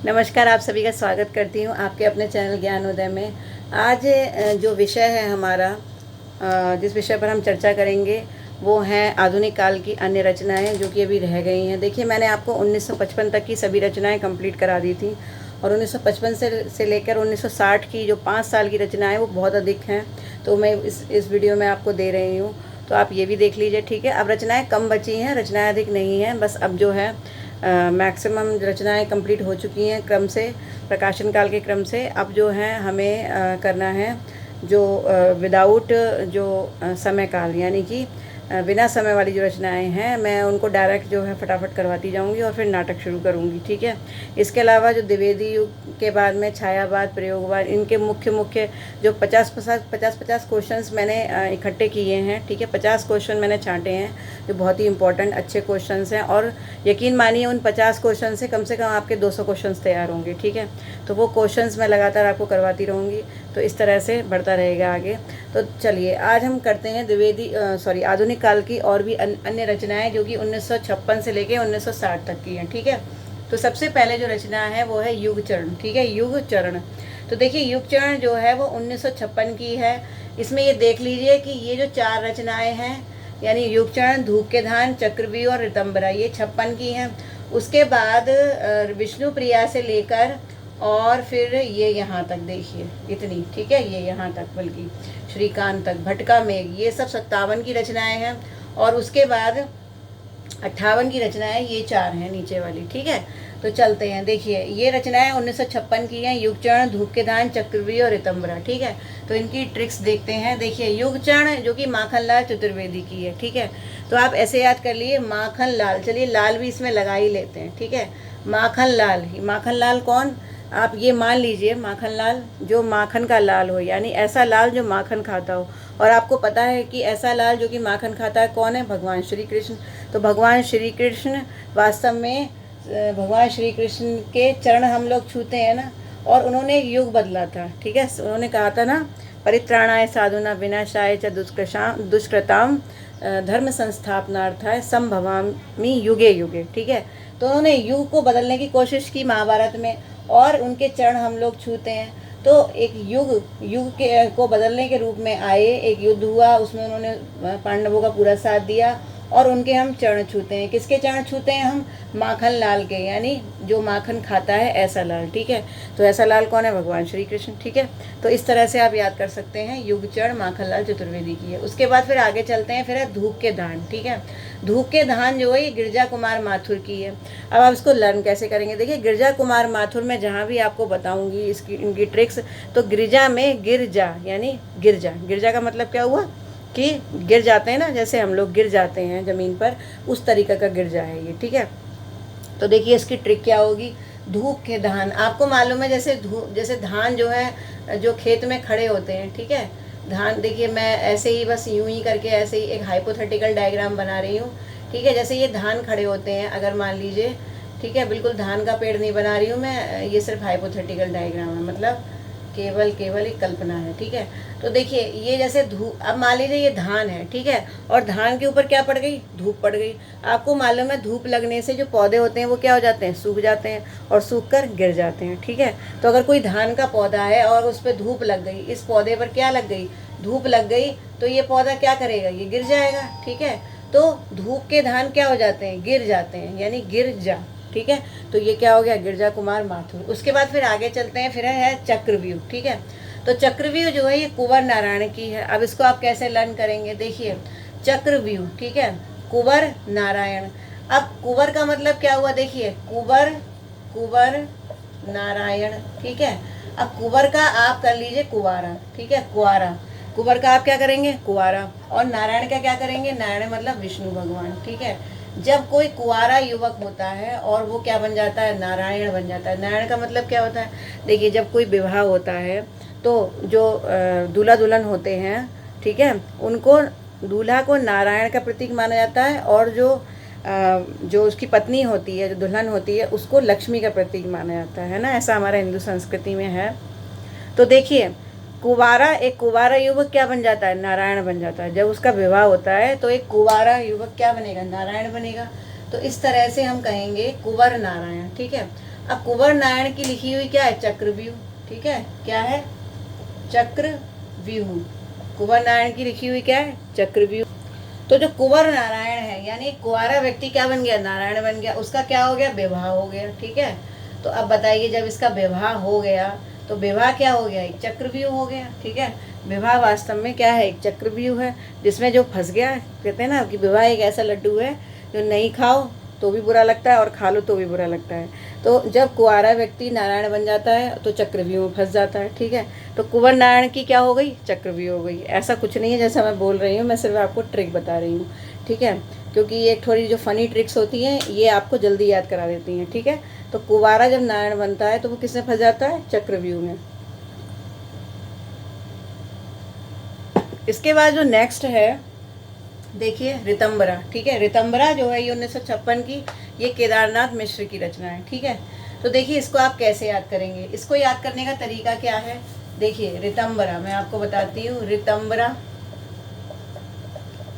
नमस्कार, आप सभी का स्वागत करती हूँ आपके अपने चैनल ज्ञानोदय में। आज जो विषय है हमारा, जिस विषय पर हम चर्चा करेंगे वो हैं आधुनिक काल की अन्य रचनाएं जो कि अभी रह गई हैं। देखिए, मैंने आपको 1955 तक की सभी रचनाएं कंप्लीट करा दी थी और 1955 से लेकर 1960 की जो 5 साल की रचनाएं वो बहुत अधिक हैं, तो मैं इस वीडियो में आपको दे रही हूँ, तो आप ये भी देख लीजिए। ठीक है, अब रचनाएँ कम बची हैं, रचनाएँ अधिक नहीं हैं। बस अब जो है मैक्सिमम रचनाएं कंप्लीट हो चुकी हैं क्रम से, प्रकाशन काल के क्रम से। अब जो है हमें करना है जो विदाउट जो समय काल, यानी कि बिना समय वाली जो रचनाएं हैं, मैं उनको डायरेक्ट जो है फटाफट करवाती जाऊंगी और फिर नाटक शुरू करूंगी। ठीक है, इसके अलावा जो द्विवेदी युग के बाद में छायावाद, प्रयोगवाद, इनके मुख्य जो 50 क्वेश्चंस मैंने इकट्ठे किए हैं। ठीक है, 50 क्वेश्चन मैंने छांटे हैं जो बहुत ही इंपॉर्टेंट अच्छे क्वेश्चंस हैं, और यकीन मानिए उन 50 क्वेश्चन से कम आपके 200 क्वेश्चंस तैयार होंगे। ठीक है, तो वो क्वेश्चंस मैं लगातार आपको करवाती रहूँगी, तो इस तरह से बढ़ता रहेगा आगे। तो चलिए, आज हम करते हैं आधुनिक काल की और भी अन्य रचनाएं जो कि 1956 से लेके 1960 तक की हैं। ठीक है, तो सबसे पहले जो रचना है वो है युग चरण। ठीक है, युग चरण। तो देखिए, युग चरण जो है वो 1956 की है। इसमें ये देख लीजिए कि ये जो 4 रचनाएं हैं, यानी युग चरण, धूप के धान, चक्रव्यूह और ऋतंबरा, ये 56 की हैं। उसके बाद विष्णु प्रिया से लेकर और फिर ये यहाँ तक देखिए इतनी। ठीक है, ये यहाँ तक, बल्कि श्रीकांत तक, भटका मेघ, ये सब 57 की रचनाएं हैं। और उसके बाद 58 की रचनाएं ये 4 हैं नीचे वाली। ठीक है, तो चलते हैं। देखिए, ये रचनाएं 1956 की हैं, युगचरण, धूप के धान, चक्रव्यूह और ऋतंबरा। ठीक है, तो इनकी ट्रिक्स देखते हैं। देखिए, युगचरण जो कि माखनलाल चतुर्वेदी की है। ठीक है, तो आप ऐसे याद कर लिए, माखनलाल। चलिए, लाल भी इसमें लगा ही लेते हैं। ठीक है, माखनलाल। माखनलाल कौन? आप ये मान लीजिए, माखनलाल जो माखन का लाल हो, यानी ऐसा लाल जो माखन खाता हो। और आपको पता है कि ऐसा लाल जो कि माखन खाता है कौन है? भगवान श्री कृष्ण। तो भगवान श्री कृष्ण वास्तव में, भगवान श्री कृष्ण के चरण हम लोग छूते हैं ना, और उन्होंने एक युग बदला था। ठीक है, उन्होंने कहा था ना, परित्राणाय साधुना विनाशाय च दुष्कृताम धर्म संस्थापनार्थाय संभवामि युगे युगे। ठीक है, तो उन्होंने युग को बदलने की कोशिश की महाभारत में, और उनके चरण हम लोग छूते हैं। तो एक युग के को बदलने के रूप में आए, एक युद्ध हुआ, उसमें उन्होंने पांडवों का पूरा साथ दिया, और उनके हम चरण छूते हैं। किसके चरण छूते हैं हम? माखन लाल के, यानी जो माखन खाता है ऐसा लाल। ठीक है, तो ऐसा लाल कौन है? भगवान श्री कृष्ण। ठीक है, तो इस तरह से आप याद कर सकते हैं, युग चरण माखनलाल चतुर्वेदी की है। उसके बाद फिर आगे चलते हैं, फिर है धूप के धान। ठीक है, धूप के धान जो है ये गिरजा कुमार माथुर की है। अब आप इसको लर्न कैसे करेंगे? देखिए, गिरजा कुमार माथुर में जहाँ भी आपको बताऊंगी इनकी ट्रिक्स, तो गिरजा में गिरजा यानी गिरजा, गिरजा का मतलब क्या हुआ कि गिर जाते हैं ना, जैसे हम लोग गिर जाते हैं ज़मीन पर, उस तरीक़ा का गिरजा है ये। ठीक है, तो देखिए इसकी ट्रिक क्या होगी। धूप के धान, आपको मालूम है जैसे धान जो है जो खेत में खड़े होते हैं। ठीक है, धान, देखिए मैं ऐसे ही बस यूं ही करके ऐसे ही एक हाइपोथेटिकल डायग्राम बना रही हूँ। ठीक है, जैसे ये धान खड़े होते हैं, अगर मान लीजिए, ठीक है, बिल्कुल धान का पेड़ नहीं बना रही हूँ मैं, ये सिर्फ हाइपोथेटिकल डायग्राम है, मतलब केवल एक कल्पना है। ठीक है, तो देखिए ये जैसे धूप, अब मान लीजिए ये धान है। ठीक है, और धान के ऊपर क्या पड़ गई? धूप पड़ गई। आपको मालूम है धूप लगने से जो पौधे होते हैं वो क्या हो जाते हैं? सूख जाते हैं, और सूख कर गिर जाते हैं। ठीक है, तो अगर कोई धान का पौधा है और उस पर धूप लग गई, इस पौधे पर क्या लग गई? धूप लग गई, तो ये पौधा क्या करेगा? ये गिर जाएगा। ठीक है, तो धूप के धान क्या हो जाते हैं? गिर जाते हैं, यानी गिर जा। ठीक है, तो ये क्या हो गया? गिरजा कुमार माथुर। उसके बाद फिर आगे चलते हैं, फिर है चक्रव्यूह। ठीक है, तो चक्रव्यूह जो है ये कुंवर नारायण की है। अब इसको आप कैसे लर्न करेंगे? देखिए, चक्रव्यूह। ठीक है, कुंवर नारायण। अब कुंवर का मतलब क्या हुआ? देखिए, कुंवर नारायण। ठीक है, अब कुंवर का आप कर लीजिए कुवारा। ठीक है, कुआरा। कुंवर का आप क्या करेंगे? कुआरा। और नारायण का क्या करेंगे? नारायण मतलब विष्णु भगवान। ठीक है, जब कोई कुंवारा युवक होता है और वो क्या बन जाता है? नारायण बन जाता है। नारायण का मतलब क्या होता है? देखिए, जब कोई विवाह होता है तो जो दूल्हा दुल्हन होते हैं, ठीक है, उनको, दूल्हा को नारायण का प्रतीक माना जाता है, और जो उसकी पत्नी होती है, जो दुल्हन होती है, उसको लक्ष्मी का प्रतीक माना जाता है ना, ऐसा हमारा हिंदू संस्कृति में है। तो देखिए, एक कुंवारा युवक क्या बन जाता है? नारायण बन जाता है। जब उसका विवाह होता है तो एक कुंवारा युवक क्या बनेगा? नारायण बनेगा। तो इस तरह से हम कहेंगे कुंवर नारायण। ठीक है, अब कुंवर नारायण की लिखी हुई क्या है, चक्रव्यूह, ठीक है, क्या है, चक्रव्यूह। कुंवर नारायण की लिखी हुई क्या है, चक्रव्यूह। तो जो कुंवर नारायण है यानी कुंवारा व्यक्ति क्या बन गया, नारायण बन गया, उसका क्या हो गया, विवाह हो गया, ठीक है। तो अब बताइए जब इसका विवाह हो गया तो विवाह क्या हो गया, एक चक्रव्यूह हो गया, ठीक है। विवाह वास्तव में क्या है, एक चक्रव्यूह है जिसमें जो फंस गया, कहते हैं ना कि विवाह एक ऐसा लड्डू है जो नहीं खाओ तो भी बुरा लगता है और खा लो तो भी बुरा लगता है। तो जब कुंवारा व्यक्ति नारायण बन जाता है तो चक्रव्यूह में फंस जाता है, ठीक है। तो कुंवर नारायण की क्या हो गई, चक्रव्यूह हो गई। ऐसा कुछ नहीं है जैसा मैं बोल रही हूँ, मैं सिर्फ आपको ट्रिक बता रही हूँ, ठीक है, क्योंकि ये थोड़ी जो फनी ट्रिक्स होती हैं ये आपको जल्दी याद करा देती हैं, ठीक है। तो कुंवारा जब नारायण बनता है तो वो किसमें फंस जाता है, चक्रव्यूह में। इसके बाद जो नेक्स्ट है देखिए ऋतंबरा, ठीक है। ऋतंबरा जो है ये 1956 की, ये केदारनाथ मिश्र की रचना है, ठीक है। तो देखिए इसको आप कैसे याद करेंगे, इसको याद करने का तरीका क्या है, देखिए ऋतंबरा मैं आपको बताती हूँ, ऋतंबरा,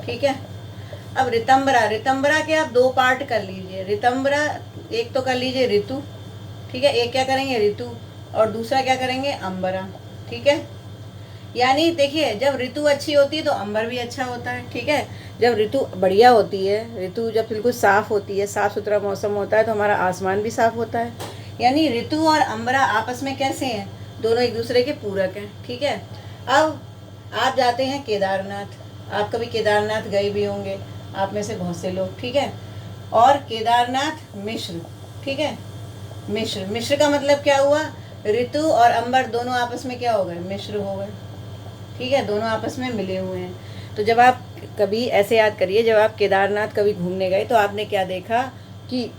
ठीक है। अब ऋतंबरा, ऋतंबरा के आप दो पार्ट कर लीजिए, ऋतंबरा एक तो कर लीजिए ऋतु, ठीक है, एक क्या करेंगे ऋतु और दूसरा क्या करेंगे अंबरा, ठीक है। यानी देखिए जब ऋतु अच्छी होती है तो अंबर भी अच्छा होता है, ठीक है। जब ऋतु बढ़िया होती है, ऋतु जब बिल्कुल साफ होती है, साफ सुथरा मौसम होता है तो हमारा आसमान भी साफ होता है। यानी ऋतु और अंबरा आपस में कैसे हैं, दोनों एक दूसरे के पूरक हैं, ठीक है। अब आप जाते हैं केदारनाथ, आप कभी केदारनाथ गए भी होंगे, आप में से बहुत से लोग, ठीक है। और केदारनाथ मिश्र, ठीक है, मिश्र, मिश्र का मतलब क्या हुआ, ऋतु और अंबर दोनों आपस में क्या हो गए, मिश्र हो गए, ठीक है, दोनों आपस में मिले हुए हैं। तो जब आप कभी ऐसे याद करिए, जब आप केदारनाथ कभी घूमने गए तो आपने क्या देखा कि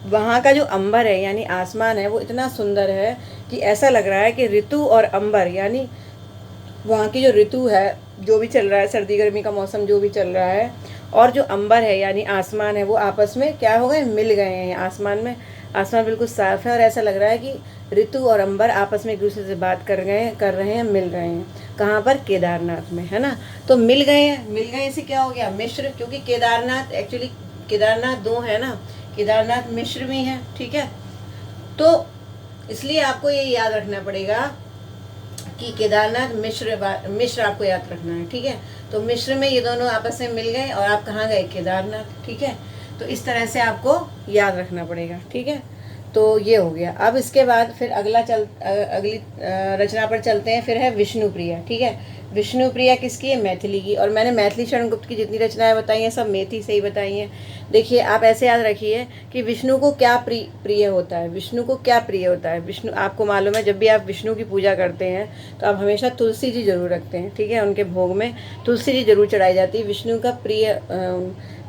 वहाँ का जो अंबर है यानी आसमान है वो इतना सुंदर है कि ऐसा लग रहा है कि ऋतु और अंबर यानी वहाँ की जो ऋतु है, जो भी चल रहा है, सर्दी गर्मी का मौसम जो भी चल रहा है, और जो अंबर है यानी आसमान है वो आपस में क्या हो गए, मिल गए हैं। आसमान में, आसमान बिल्कुल साफ है और ऐसा लग रहा है कि ऋतु और अंबर आपस में एक दूसरे से बात कर रहे हैं, मिल रहे हैं। कहाँ पर, केदारनाथ में, है ना। तो मिल गए हैं, मिल गए से क्या हो गया, मिश्र, क्योंकि केदारनाथ एक्चुअली केदारनाथ दो है ना, केदारनाथ मिश्र भी है, ठीक है। तो इसलिए आपको ये याद रखना पड़ेगा कि केदारनाथ मिश्र आपको याद रखना है, ठीक है। तो मिश्र में ये दोनों आपस में मिल गए और आप कहाँ गए, केदारनाथ, ठीक है। तो इस तरह से आपको याद रखना पड़ेगा, ठीक है। तो ये हो गया। अब इसके बाद फिर अगली रचना पर चलते हैं, फिर है विष्णुप्रिया, ठीक है। विष्णुप्रिया किसकी है, मैथिली की। और मैंने मैथिली शरण गुप्त की जितनी रचनाएं बताई हैं सब मेथी से ही बताई हैं। देखिए आप ऐसे याद रखिए कि विष्णु को क्या प्रिय होता है, विष्णु को क्या प्रिय होता है। विष्णु, आपको मालूम है जब भी आप विष्णु की पूजा करते हैं तो आप हमेशा तुलसी जी जरूर रखते हैं, ठीक है। उनके भोग में तुलसी जी जरूर चढ़ाई जाती है, विष्णु का प्रिय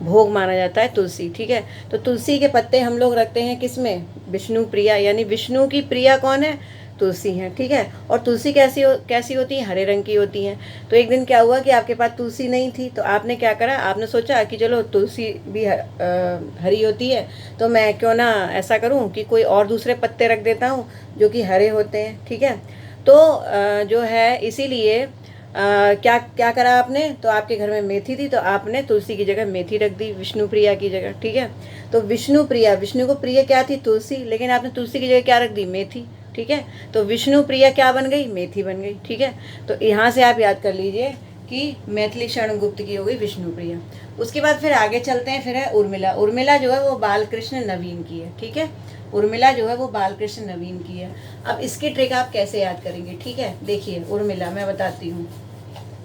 भोग माना जाता है तुलसी, ठीक है। तो तुलसी के पत्ते हम लोग रखते हैं किसमें, विष्णु प्रिया, यानी विष्णु की प्रिया कौन है, तुलसी हैं, ठीक है। और तुलसी कैसी होती है, हरे रंग की होती हैं। तो एक दिन क्या हुआ कि आपके पास तुलसी नहीं थी, तो आपने क्या करा, आपने सोचा कि चलो तुलसी भी हरी होती है तो मैं क्यों ना ऐसा करूं कि कोई और दूसरे पत्ते रख देता हूं जो कि हरे होते हैं, ठीक है। तो जो है इसीलिए क्या क्या करा आपने, तो आपके घर में मेथी थी तो आपने तुलसी की जगह मेथी रख दी, विष्णु प्रिया की जगह, ठीक है। तो विष्णु प्रिया, विष्णु को प्रिय क्या थी, तुलसी, लेकिन आपने तुलसी की जगह क्या रख दी, मेथी, ठीक है। तो विष्णु प्रिया क्या बन गई, मेथी बन गई, ठीक है। तो यहाँ से आप याद कर लीजिए कि मैथिली शरण गुप्त की हो गई विष्णु प्रिया। उसके बाद फिर आगे चलते हैं, फिर है उर्मिला। उर्मिला जो है वो बालकृष्ण नवीन की है, ठीक है। उर्मिला जो है वो बालकृष्ण नवीन की है। अब इसकी ट्रिक आप कैसे याद करेंगे, ठीक है। देखिए उर्मिला मैं बताती हूँ,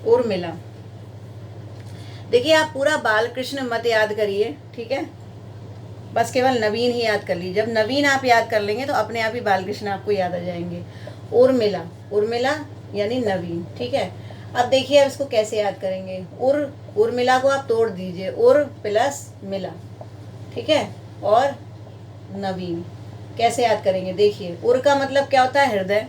उर्मिला देखिए आप पूरा बालकृष्ण मत याद करिए, ठीक है, बस केवल नवीन ही याद कर लीजिए। जब नवीन आप याद कर लेंगे तो अपने आप ही बालकृष्ण आपको याद आ जाएंगे। उर्मिला, उर्मिला यानी नवीन, ठीक है। अब देखिए अब इसको कैसे याद करेंगे, उर्मिला को आप तोड़ दीजिए, उर प्लस मिला, ठीक है, और नवीन कैसे याद करेंगे, देखिए उर का मतलब क्या होता है, हृदय,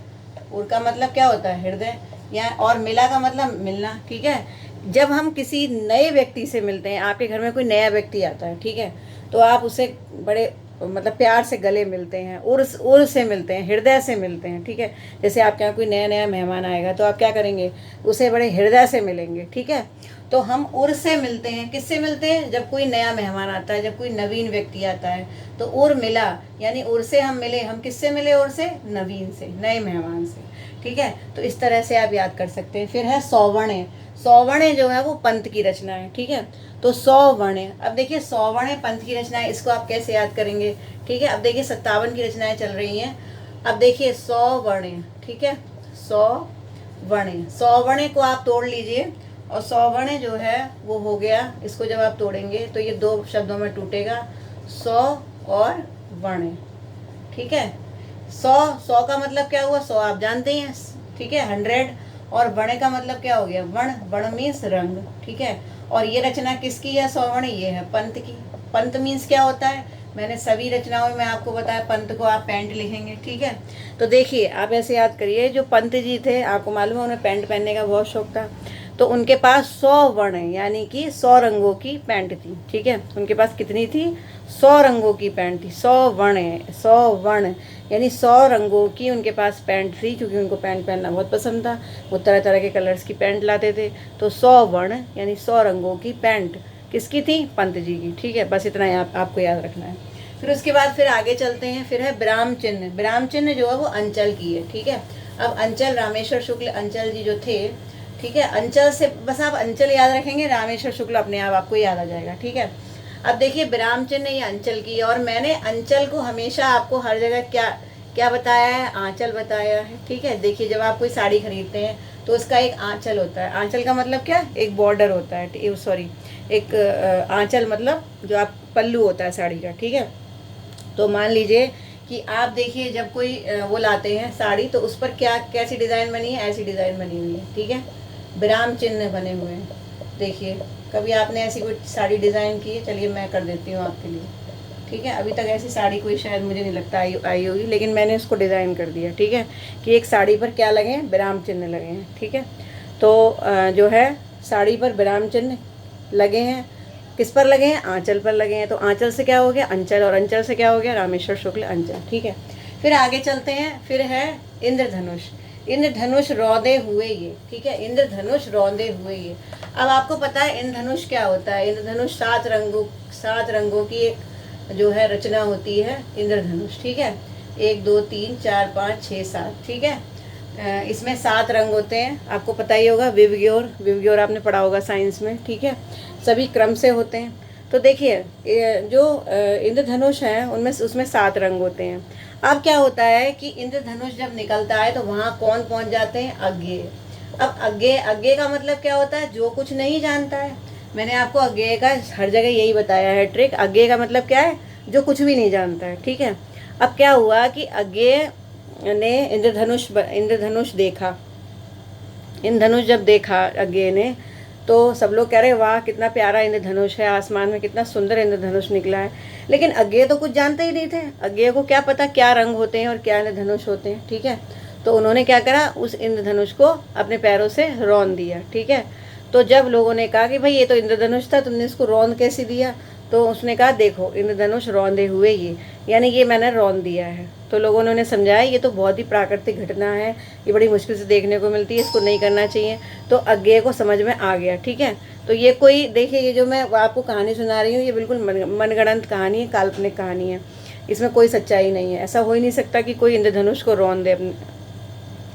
उर का मतलब क्या होता है, हृदय, या और मिला का मतलब मिलना, ठीक है। जब हम किसी नए व्यक्ति से मिलते हैं, आपके घर में कोई नया व्यक्ति आता है, ठीक है, तो आप उसे बड़े मतलब प्यार से गले मिलते हैं, उर से मिलते हैं, हृदय से मिलते हैं, ठीक है। जैसे आपके यहाँ कोई नया नया मेहमान आएगा तो आप क्या करेंगे, उसे बड़े हृदय से मिलेंगे, ठीक है। तो हम उर से मिलते हैं, किससे मिलते हैं, जब कोई नया मेहमान आता है, जब कोई नवीन व्यक्ति आता है तो उर मिला, यानी उर से हम मिले। हम किससे मिले, उर से, नवीन से, नए मेहमान से, ठीक है। तो इस तरह से आप याद कर सकते हैं। फिर है सौवर्ण। सौवर्ण जो है वो पंत की रचना है, ठीक है। तो सौवर्ण, अब देखिए सौवर्ण पंत की रचना है, इसको आप कैसे याद करेंगे, ठीक है। अब देखिए 57 की रचनाएं चल रही हैं। अब देखिए सौवर्ण, ठीक है, सौवर्ण, सौवर्ण को आप तोड़ लीजिए और सौवर्ण जो है वो हो गया, इसको जब आप तोड़ेंगे तो ये 2 शब्दों में टूटेगा, सौ और वर्ण, ठीक है। 100 का मतलब क्या हुआ, 100 आप जानते हैं, ठीक है, 100। और वर्ण का मतलब क्या हो गया, वर्ण, वर्ण मीन्स रंग, ठीक है। और ये रचना किसकी है, सौवर्ण, ये है पंत की। पंत मीन्स क्या होता है, मैंने सभी रचनाओं में आपको बताया, पंत को आप पैंट लिखेंगे, ठीक है। तो देखिए आप ऐसे याद करिए, जो पंत जी थे, आपको मालूम है उन्हें पैंट पहनने का बहुत शौक था, तो उनके पास 100 वर्ण यानी कि 100 रंगों की पैंट थी, ठीक है। उनके पास कितनी थी, 100 रंगों की पैंट थी। 100 वर्ण, 100 वर्ण यानी 100 रंगों की उनके पास पैंट थी, क्योंकि उनको पैंट पहनना बहुत पसंद था, वो तरह तरह के कलर्स की पैंट लाते थे। तो 100 वर्ण यानी 100 रंगों की पैंट किसकी थी, पंत जी की, ठीक है। बस इतना आपको याद रखना है। फिर उसके बाद फिर आगे चलते हैं। फिर है विराम चिन्ह। विराम चिन्ह जो है वो अंचल की है, ठीक है। अब अंचल, रामेश्वर शुक्ल अंचल जी जो थे, ठीक है, अंचल से बस आप अंचल याद रखेंगे, रामेश्वर शुक्ल अपने आप आपको याद आ जाएगा, ठीक है। अब देखिए विराम चिन्ह ये अंचल की है, और मैंने अंचल को हमेशा आपको हर जगह क्या क्या बताया है, आंचल बताया है, ठीक है। देखिए जब आप कोई साड़ी खरीदते हैं तो उसका एक आंचल होता है। आंचल का मतलब क्या, एक बॉर्डर होता है, सॉरी, एक आंचल मतलब जो आप पल्लू होता है साड़ी का, ठीक है। तो मान लीजिए कि आप देखिए जब कोई वो लाते हैं साड़ी, तो उस पर क्या कैसी डिज़ाइन बनी है, ऐसी डिज़ाइन बनी हुई है, ठीक है, विराम चिन्ह बने हुए हैं। देखिए कभी आपने ऐसी कोई साड़ी डिज़ाइन की है, चलिए मैं कर देती हूँ आपके लिए, ठीक है। अभी तक ऐसी साड़ी कोई शायद मुझे नहीं लगता आई होगी, लेकिन मैंने उसको डिज़ाइन कर दिया, ठीक है, कि एक साड़ी पर क्या लगे हैं, विराम चिन्ह लगे हैं, ठीक है। तो जो है साड़ी पर विराम चिन्ह लगे हैं, किस पर लगे हैं, आंचल पर लगे हैं। तो आंचल से क्या हो गया, अंचल, और अंचल से क्या हो गया, रामेश्वर शुक्ल अंचल, ठीक है। फिर आगे चलते हैं। फिर है इंद्रधनुष। इंद्रधनुष रौंदे हुए ये, ठीक है, इंद्रधनुष रौंदे हुए ये। अब आपको पता है इंद्रधनुष क्या होता है। इंद्रधनुष 7 रंगों की एक जो है रचना होती है इंद्रधनुष, ठीक है। 1 2 3 4 5 6 7, ठीक है। इसमें 7 रंग होते हैं, आपको पता ही होगा, विवग्योर आपने पढ़ा होगा साइंस में, ठीक है। सभी क्रम से होते हैं। तो देखिए जो इंद्रधनुष है उनमें उसमें 7 रंग होते हैं। अब क्या होता है कि इंद्रधनुष जब निकलता है तो वहाँ कौन पहुँच जाते हैं, अज्ञेय। अब अज्ञेय का मतलब क्या होता है, जो कुछ नहीं जानता है। मैंने आपको अज्ञेय का हर जगह यही बताया है ट्रिक। अज्ञेय का मतलब क्या है, जो कुछ भी नहीं जानता है, ठीक है। अब क्या हुआ कि अज्ञेय ने इंद्रधनुष देखा। इंद्रधनुष जब देखा अज्ञेय ने, तो सब लोग कह रहे वाह कितना प्यारा इंद्रधनुष है, आसमान में कितना सुंदर इंद्रधनुष निकला है। लेकिन अज्ञेय तो कुछ जानते ही नहीं थे। अज्ञेय को क्या पता क्या रंग होते हैं और क्या इंद्रधनुष होते हैं, ठीक है। तो उन्होंने क्या करा, उस इंद्रधनुष को अपने पैरों से रौंद दिया, ठीक है। तो जब लोगों ने कहा कि भाई ये तो इंद्रधनुष था, तुमने इसको रौंद कैसे दिया, तो उसने कहा देखो इंद्रधनुष रौंदे हुए ये, यानी ये मैंने रौंद दिया है। तो लोगों ने समझाया ये तो बहुत ही प्राकृतिक घटना है, ये बड़ी मुश्किल से देखने को मिलती है, इसको नहीं करना चाहिए। तो अज्ञेय को समझ में आ गया, ठीक है। तो ये कोई देखिए, ये जो मैं आपको कहानी सुना रही हूँ ये बिल्कुल मनगढ़ंत कहानी है, काल्पनिक कहानी है, इसमें कोई सच्चाई नहीं है। ऐसा हो ही नहीं सकता कि कोई इंद्रधनुष को रौंद दे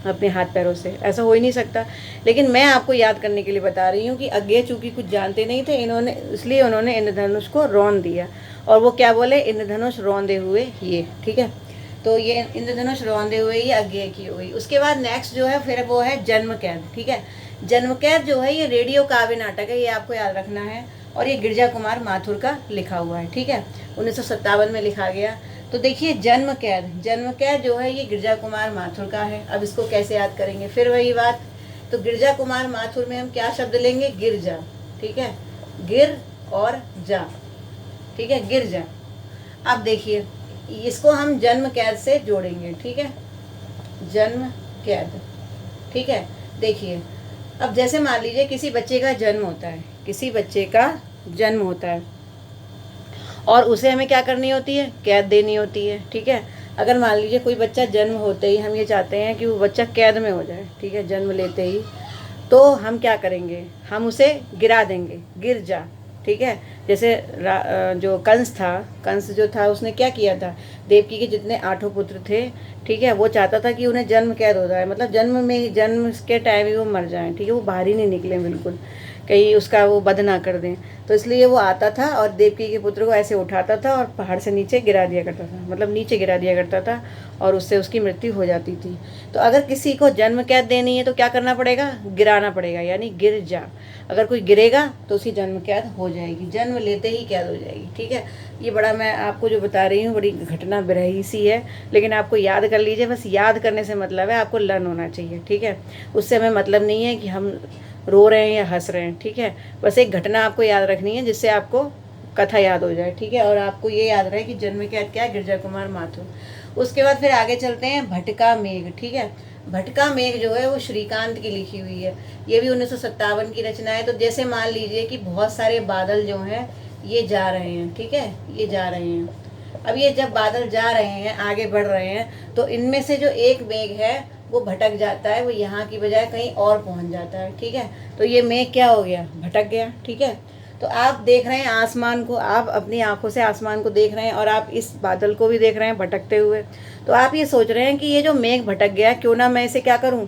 अपने हाथ पैरों से, ऐसा हो ही नहीं सकता। लेकिन मैं आपको याद करने के लिए बता रही हूँ कि अज्ञेय चूँकि कुछ जानते नहीं थे, इसलिए उन्होंने इंद्रधनुष को रौंद दिया। और वो क्या बोले, इंद्रधनुष रौंदे हुए ये, ठीक है। तो ये इंद्रधनुष रौंदे हुए ये अज्ञेय की हो गई। उसके बाद नेक्स्ट जो है फिर वो है जन्म कैद, ठीक है। जन्म कैद जो है ये रेडियो काव्य नाटक है, ये आपको याद रखना है। और ये गिरजा कुमार माथुर का लिखा हुआ है, ठीक है, 1957 में लिखा गया। तो देखिए जन्म कैद जो है ये गिरजा कुमार माथुर का है। अब इसको कैसे याद करेंगे, फिर वही बात। तो गिरजा कुमार माथुर में हम क्या शब्द लेंगे, गिरजा, ठीक है, गिर और जा, ठीक है, गिरजा। अब देखिए इसको हम जन्म कैद से जोड़ेंगे, ठीक है, जन्म कैद, ठीक है। देखिए अब जैसे मान लीजिए किसी बच्चे का जन्म होता है, और उसे हमें क्या करनी होती है, कैद देनी होती है। ठीक है, अगर मान लीजिए कोई बच्चा जन्म होते ही हम ये चाहते हैं कि वो बच्चा कैद में हो जाए, ठीक है, जन्म लेते ही, तो हम क्या करेंगे, हम उसे गिरा देंगे, गिर जा। ठीक है, जैसे जो कंस था, कंस जो था उसने क्या किया था, देवकी के जितने 8 पुत्र थे, ठीक है, वो चाहता था कि उन्हें जन्म कैद हो जाए, मतलब जन्म में ही, जन्म के टाइम ही वो मर जाएं। ठीक है, वो बाहर ही नहीं निकले बिल्कुल, कहीं उसका वो वध ना कर दें। तो इसलिए वो आता था और देवकी के पुत्र को ऐसे उठाता था और पहाड़ से नीचे गिरा दिया करता था, मतलब नीचे गिरा दिया करता था, और उससे उसकी मृत्यु हो जाती थी। तो अगर किसी को जन्म कैद देनी है तो क्या करना पड़ेगा, गिराना पड़ेगा, यानी गिर जा। अगर कोई गिरेगा तो उसकी जन्म कैद हो जाएगी, जन्म लेते ही कैद हो जाएगी। ठीक है, ये बड़ा मैं आपको जो बता रही हूँ बड़ी घटना बिरही सी है, लेकिन आपको याद कर लीजिए, बस याद करने से मतलब है, आपको लर्न होना चाहिए। ठीक है, उससे हमें मतलब नहीं है कि हम रो रहे हैं या हंस रहे हैं। ठीक है, बस एक घटना आपको याद रखनी है जिससे आपको कथा याद हो जाए। ठीक है, और आपको ये याद रहे कि जन्म कैद क्या है, गिरजा कुमार माथुर। उसके बाद फिर आगे चलते हैं, भटका मेघ। ठीक है, भटका मेघ जो है वो श्रीकांत की लिखी हुई है, ये भी 1957 की रचना है। तो जैसे मान लीजिए कि बहुत सारे बादल जो हैं ये जा रहे हैं, ठीक है, ये जा रहे हैं। अब ये जब बादल जा रहे हैं, आगे बढ़ रहे हैं, तो इनमें से जो एक मेघ है वो भटक जाता है, वो यहाँ की बजाय कहीं और पहुँच जाता है। ठीक है, तो ये मेघ क्या हो गया, भटक गया। ठीक है, तो आप देख रहे हैं आसमान को, आप अपनी आंखों से आसमान को देख रहे हैं और आप इस बादल को भी देख रहे हैं भटकते हुए। तो आप ये सोच रहे हैं कि ये जो मेघ भटक गया, क्यों ना मैं इसे क्या करूं,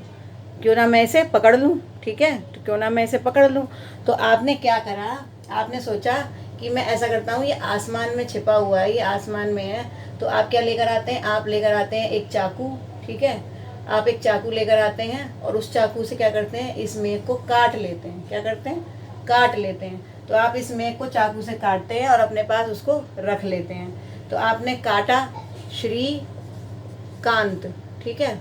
क्यों ना मैं इसे पकड़ लूं। ठीक है, तो क्यों ना मैं इसे पकड़ लूं। तो आपने क्या करा, आपने सोचा कि मैं ऐसा करता हूँ, ये आसमान में छिपा हुआ है, ये आसमान में है। तो आप क्या लेकर आते हैं, आप लेकर आते हैं एक चाकू। ठीक है, आप एक चाकू लेकर आते हैं और उस चाकू से क्या करते हैं, इस मेघ को काट लेते हैं। क्या करते हैं, काट लेते हैं। तो आप इस मेघ को चाकू से काटते हैं और अपने पास उसको रख लेते हैं। तो आपने काटा श्री कांत। ठीक है,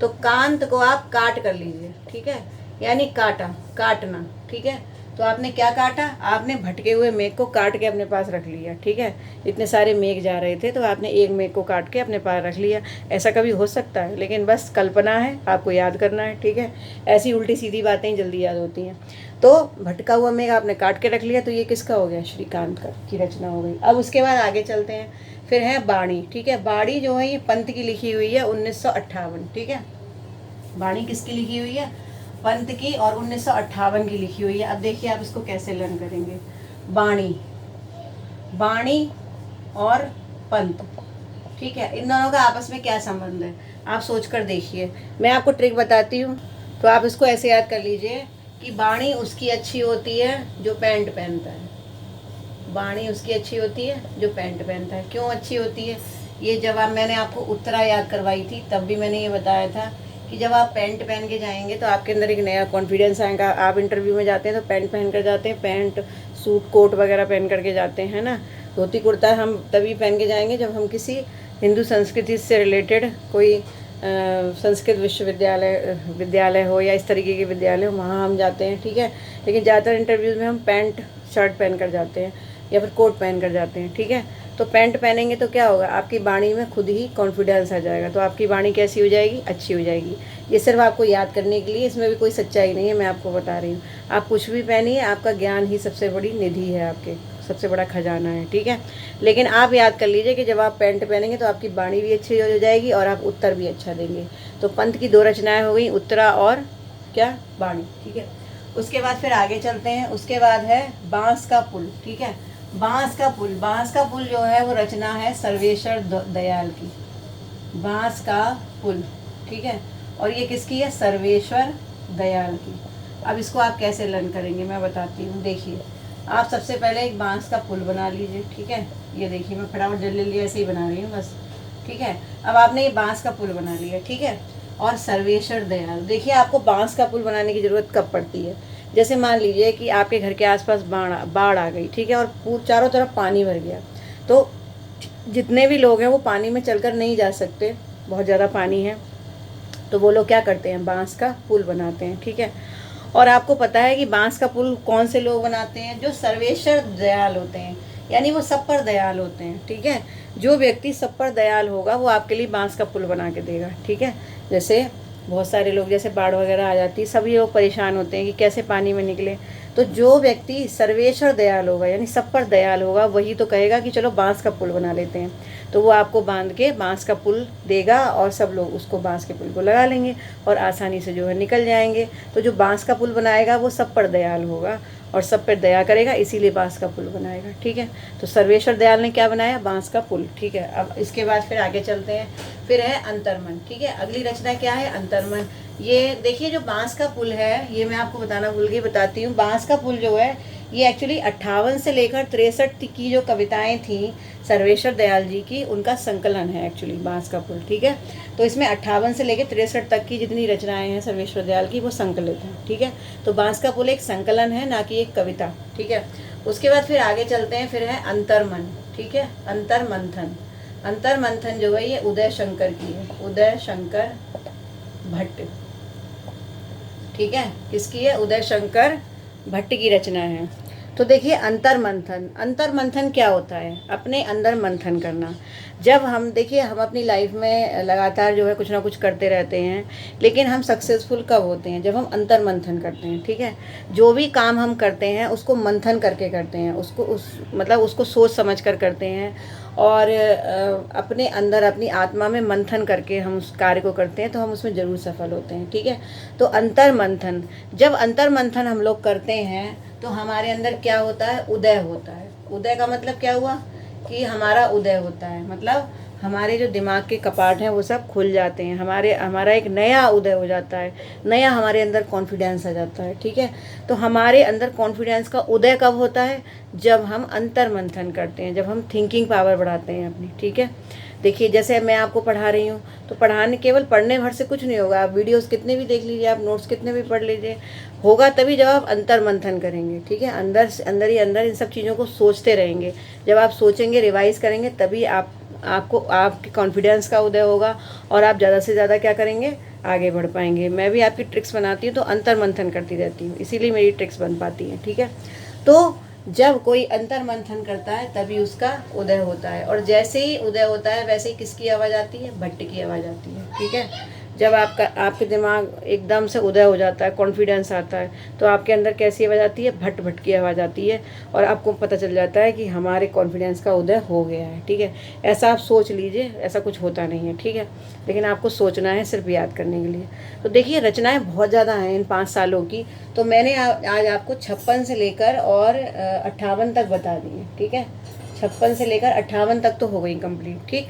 तो कांत को आप काट कर लीजिए। ठीक है, यानी काटा, काटना। ठीक है, तो आपने क्या काटा, आपने भटके हुए मेघ को काट के अपने पास रख लिया। ठीक है, इतने सारे मेघ जा रहे थे तो आपने एक मेघ को काट के अपने पास रख लिया। ऐसा कभी हो सकता है, लेकिन बस कल्पना है, आपको याद करना है। ठीक है, ऐसी उल्टी सीधी बातें जल्दी याद होती हैं। तो भटका हुआ मेघ आपने काट के रख लिया, तो ये किसका हो गया, श्रीकांत का की रचना हो गई। अब उसके बाद आगे चलते हैं, फिर है बाणी। ठीक है, बाणी जो है ये पंत की लिखी हुई है, 1958। ठीक है, बाणी किसकी लिखी हुई है, पंत की, और 1958 की लिखी हुई है। अब देखिए आप इसको कैसे लर्न करेंगे, बाणी, बाणी और पंत। ठीक है, इन दोनों का आपस में क्या संबंध है, आप सोच कर देखिए। मैं आपको ट्रिक बताती हूँ, तो आप इसको ऐसे याद कर लीजिए कि बाणी उसकी अच्छी होती है जो पैंट पहनता है, बाणी उसकी अच्छी होती है जो पैंट पहनता है। क्यों अच्छी होती है, ये जब मैंने आपको उत्तरा याद करवाई थी तब भी मैंने ये बताया था कि जब आप पैंट पहन के जाएंगे तो आपके अंदर एक नया कॉन्फिडेंस आएगा। आप इंटरव्यू में जाते हैं तो पैंट पहन कर जाते हैं, पैंट सूट कोट वगैरह पहन करके जाते हैं ना। धोती कुर्ता हम तभी पहन के जाएंगे जब हम किसी हिंदू संस्कृति से रिलेटेड कोई संस्कृत विद्यालय हो या इस तरीके के विद्यालय हो, वहाँ हम जाते हैं। ठीक है, लेकिन ज़्यादातर इंटरव्यूज़ में हम पैंट शर्ट पहन कर जाते हैं या फिर कोट पहन कर जाते हैं। ठीक है, तो पैंट पहनेंगे तो क्या होगा, आपकी वाणी में खुद ही कॉन्फिडेंस आ जाएगा, तो आपकी वाणी कैसी हो जाएगी, अच्छी हो जाएगी। ये सिर्फ आपको याद करने के लिए, इसमें भी कोई सच्चाई नहीं है, मैं आपको बता रही हूँ। आप कुछ भी पहनिए, आपका ज्ञान ही सबसे बड़ी निधि है, आपके सबसे बड़ा खजाना है। ठीक है, लेकिन आप याद कर लीजिए कि जब आप पैंट पहनेंगे तो आपकी वाणी भी अच्छी हो जाएगी और आप उत्तर भी अच्छा देंगे। तो पंत की 2 रचनाएँ हो गई, उत्तरा और क्या, वाणी। ठीक है, उसके बाद फिर आगे चलते हैं, उसके बाद है बांस का पुल। ठीक है, बांस का पुल, बांस का पुल जो है वो रचना है सर्वेश्वर दयाल की, बांस का पुल। ठीक है, और ये किसकी है, सर्वेश्वर दयाल की। अब इसको आप कैसे लर्न करेंगे मैं बताती हूँ। देखिए, आप सबसे पहले एक बांस का पुल बना लीजिए। ठीक है, ये देखिए मैं फटाफट जल्दी ऐसे ही बना रही हूँ बस। ठीक है, अब आपने ये बांस का पुल बना लिया। ठीक है, और सर्वेश्वर दयाल, देखिए आपको बांस का पुल बनाने की ज़रूरत कब पड़ती है, जैसे मान लीजिए कि आपके घर के आसपास बाढ़ आ गई। ठीक है, और चारों तरफ पानी भर गया, तो जितने भी लोग हैं वो पानी में चलकर नहीं जा सकते, बहुत ज़्यादा पानी है, तो वो लोग क्या करते हैं, बांस का पुल बनाते हैं। ठीक है, और आपको पता है कि बांस का पुल कौन से लोग बनाते हैं, जो सर्वेश्वर दयाल होते हैं, यानी वो सब पर दयाल होते हैं। ठीक है, जो व्यक्ति सब पर दयाल होगा वो आपके लिए बांस का पुल बना के देगा। ठीक है, जैसे बहुत सारे लोग, जैसे बाढ़ वगैरह आ जाती है, सभी लोग परेशान होते हैं कि कैसे पानी में निकले, तो जो व्यक्ति सर्वेश्वर दयाल होगा, यानी सब पर दयाल होगा, वही तो कहेगा कि चलो बांस का पुल बना लेते हैं। तो वो आपको बांध के बांस का पुल देगा और सब लोग उसको बांस के पुल को लगा लेंगे और आसानी से जो है निकल जाएंगे। तो जो बांस का पुल बनाएगा वो सब पर दयाल होगा और सब पर दया करेगा, इसीलिए बांस का पुल बनाएगा। ठीक है, तो सर्वेश्वर दयाल ने क्या बनाया? बांस का पुल। ठीक है, अब इसके बाद फिर आगे चलते हैं। फिर है अंतर्मन। ठीक है, अगली रचना क्या है? अंतर्मन। ये देखिए, जो बांस का पुल है, ये मैं आपको बताना भूल गई, बताती हूँ। बांस का पुल जो है ये एक्चुअली 58 से लेकर 63 की जो कविताएं थी सर्वेश्वर दयाल जी की, उनका संकलन है एक्चुअली बांस का पुल। ठीक है, तो इसमें 58 से लेकर 63 तक की जितनी रचनाएं हैं सर्वेश्वर दयाल की, वो संकलित हैं। ठीक है, तो बांस का पुल एक संकलन है, ना कि एक कविता। ठीक है, उसके बाद फिर आगे चलते हैं। फिर है अंतर्मन। ठीक है, अंतर्मंथन। अंतर्मंथन जो है ये उदय शंकर की है, उदय शंकर भट्ट। ठीक है, किसकी है? उदय शंकर भट्ट की रचना है। तो देखिए, अंतर्मंथन। अंतर्मंथन क्या होता है? अपने अंदर मंथन करना। जब हम देखिए, हम अपनी लाइफ में लगातार जो है कुछ ना कुछ करते रहते हैं, लेकिन हम सक्सेसफुल कब होते हैं? जब हम अंतर मंथन करते हैं। ठीक है, जो भी काम हम करते हैं उसको मंथन करके करते हैं, उसको सोच समझ कर करते हैं और अपने अंदर अपनी आत्मा में मंथन करके हम उस कार्य को करते हैं, तो हम उसमें ज़रूर सफल होते हैं। ठीक है, तो अंतर मंथन, जब अंतर मंथन हम लोग करते हैं तो हमारे अंदर क्या होता है? उदय होता है। उदय का मतलब क्या हुआ? कि हमारा उदय होता है, मतलब हमारे जो दिमाग के कपाट हैं वो सब खुल जाते हैं, हमारा एक नया उदय हो जाता है, नया हमारे अंदर कॉन्फिडेंस आ जाता है। ठीक है, तो हमारे अंदर कॉन्फिडेंस का उदय कब होता है? जब हम अंतर मंथन करते हैं, जब हम थिंकिंग पावर बढ़ाते हैं अपनी। ठीक है, देखिए, जैसे मैं आपको पढ़ा रही हूँ, तो पढ़ाने केवल पढ़ने भर से कुछ नहीं होगा। आप वीडियोस कितने भी देख लीजिए, आप नोट्स कितने भी पढ़ लीजिए, होगा तभी जब आप अंतर मंथन करेंगे। ठीक है, अंदर से अंदर ही अंदर इन सब चीज़ों को सोचते रहेंगे। जब आप सोचेंगे, रिवाइज करेंगे, तभी आपको आपके कॉन्फिडेंस का उदय होगा और आप ज़्यादा से ज़्यादा क्या करेंगे? आगे बढ़ पाएंगे। मैं भी आपकी ट्रिक्स बनाती हूँ तो अंतर मंथन करती रहती हूँ, इसीलिए मेरी ट्रिक्स बन पाती हैं। ठीक है, तो जब कोई अंतर मंथन करता है तभी उसका उदय होता है, और जैसे ही उदय होता है वैसे ही किसकी आवाज़ आती है? भट्ट की आवाज़ आती है। ठीक है, जब आपके दिमाग एकदम से उदय हो जाता है, कॉन्फिडेंस आता है, तो आपके अंदर कैसी आवाज़ आती है? भट्ट भट्ट की आवाज़ आती है, और आपको पता चल जाता है कि हमारे कॉन्फिडेंस का उदय हो गया है। ठीक है, ऐसा आप सोच लीजिए, ऐसा कुछ होता नहीं है। ठीक है, लेकिन आपको सोचना है सिर्फ याद करने के लिए। तो देखिए, रचनाएं बहुत ज़्यादा हैं इन 5 सालों की, तो मैंने आज आपको 56 से लेकर और 58 तक बता दी है। ठीक है, 56 से लेकर 58 तक तो हो गई कंप्लीट। ठीक,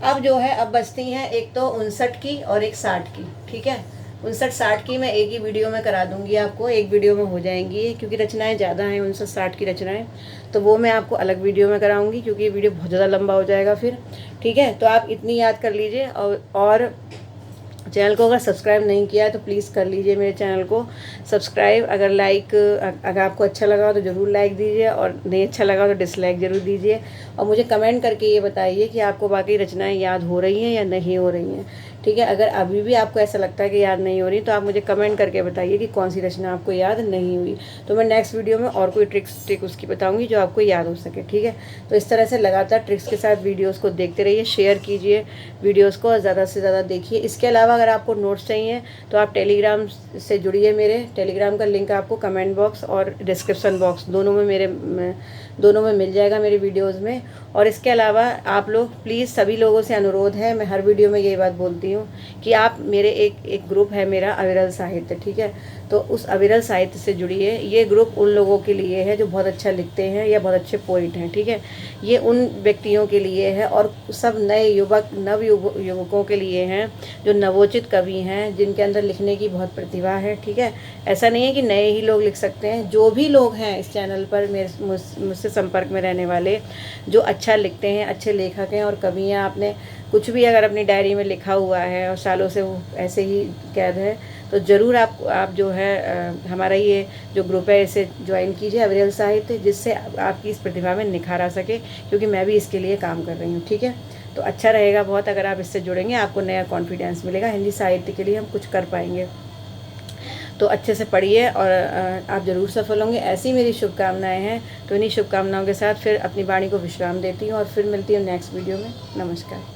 अब जो है, अब बचती हैं एक तो 59 की और एक 60 की। ठीक है, 59-60 की मैं एक ही वीडियो में करा दूंगी आपको, एक वीडियो में हो जाएंगी, क्योंकि रचनाएं ज़्यादा हैं 59-60 की रचनाएं, तो वो मैं आपको अलग वीडियो में कराऊंगी, क्योंकि ये वीडियो बहुत ज़्यादा लंबा हो जाएगा फिर। ठीक है, तो आप इतनी याद कर लीजिए, और चैनल को अगर सब्सक्राइब नहीं किया है तो प्लीज़ कर लीजिए मेरे चैनल को सब्सक्राइब। अगर आपको अच्छा लगा हो तो ज़रूर लाइक दीजिए, और नहीं अच्छा लगा तो डिसलाइक ज़रूर दीजिए, और मुझे कमेंट करके ये बताइए कि आपको बाकी रचनाएं याद हो रही हैं या नहीं हो रही हैं। ठीक है, अगर अभी भी आपको ऐसा लगता है कि याद नहीं हो रही, तो आप मुझे कमेंट करके बताइए कि कौन सी रचना आपको याद नहीं हुई, तो मैं नेक्स्ट वीडियो में और कोई ट्रिक उसकी बताऊंगी जो आपको याद हो सके। ठीक है, तो इस तरह से लगातार ट्रिक्स के साथ वीडियोस को देखते रहिए, शेयर कीजिए वीडियोस को, ज़्यादा से ज़्यादा देखिए। इसके अलावा अगर आपको नोट्स चाहिए तो आप टेलीग्राम से जुड़िए। मेरे टेलीग्राम का लिंक आपको कमेंट बॉक्स और डिस्क्रिप्शन बॉक्स दोनों में मिल जाएगा मेरे वीडियोज़ में। और इसके अलावा आप लोग प्लीज़, सभी लोगों से अनुरोध है, मैं हर वीडियो में यही बात बोलती हूँ कि आप मेरे एक ग्रुप है मेरा, अविरल साहित्य। ठीक है, तो उस अविरल साहित्य से जुड़िए। ये ग्रुप उन लोगों के लिए है जो बहुत अच्छा लिखते हैं या बहुत अच्छे पोइट हैं। ठीक है, ये उन व्यक्तियों के लिए है, और सब नए युवकों के लिए हैं जो नवोचित कवि हैं, जिनके अंदर लिखने की बहुत प्रतिभा है। ठीक है, ऐसा नहीं है कि नए ही लोग लिख सकते हैं, जो भी लोग हैं इस चैनल पर मुझसे संपर्क में रहने वाले, जो अच्छा लिखते हैं, अच्छे लेखक हैं और कवि हैं, आपने कुछ भी अगर अपनी डायरी में लिखा हुआ है और सालों से वो ऐसे ही कैद है, तो ज़रूर आप जो है हमारा ये जो ग्रुप है इसे ज्वाइन कीजिए, अविरल साहित्य, जिससे आपकी इस प्रतिभा में निखार आ सके, क्योंकि मैं भी इसके लिए काम कर रही हूँ। ठीक है, तो अच्छा रहेगा बहुत अगर आप इससे जुड़ेंगे, आपको नया कॉन्फिडेंस मिलेगा, हिंदी साहित्य के लिए हम कुछ कर पाएंगे। तो अच्छे से पढ़िए और आप ज़रूर सफल होंगे, ऐसी मेरी शुभकामनाएं हैं। तो इन्हीं शुभकामनाओं के साथ फिर अपनी वाणी को विश्राम देती हूँ और फिर मिलती हूँ नेक्स्ट वीडियो में। नमस्कार।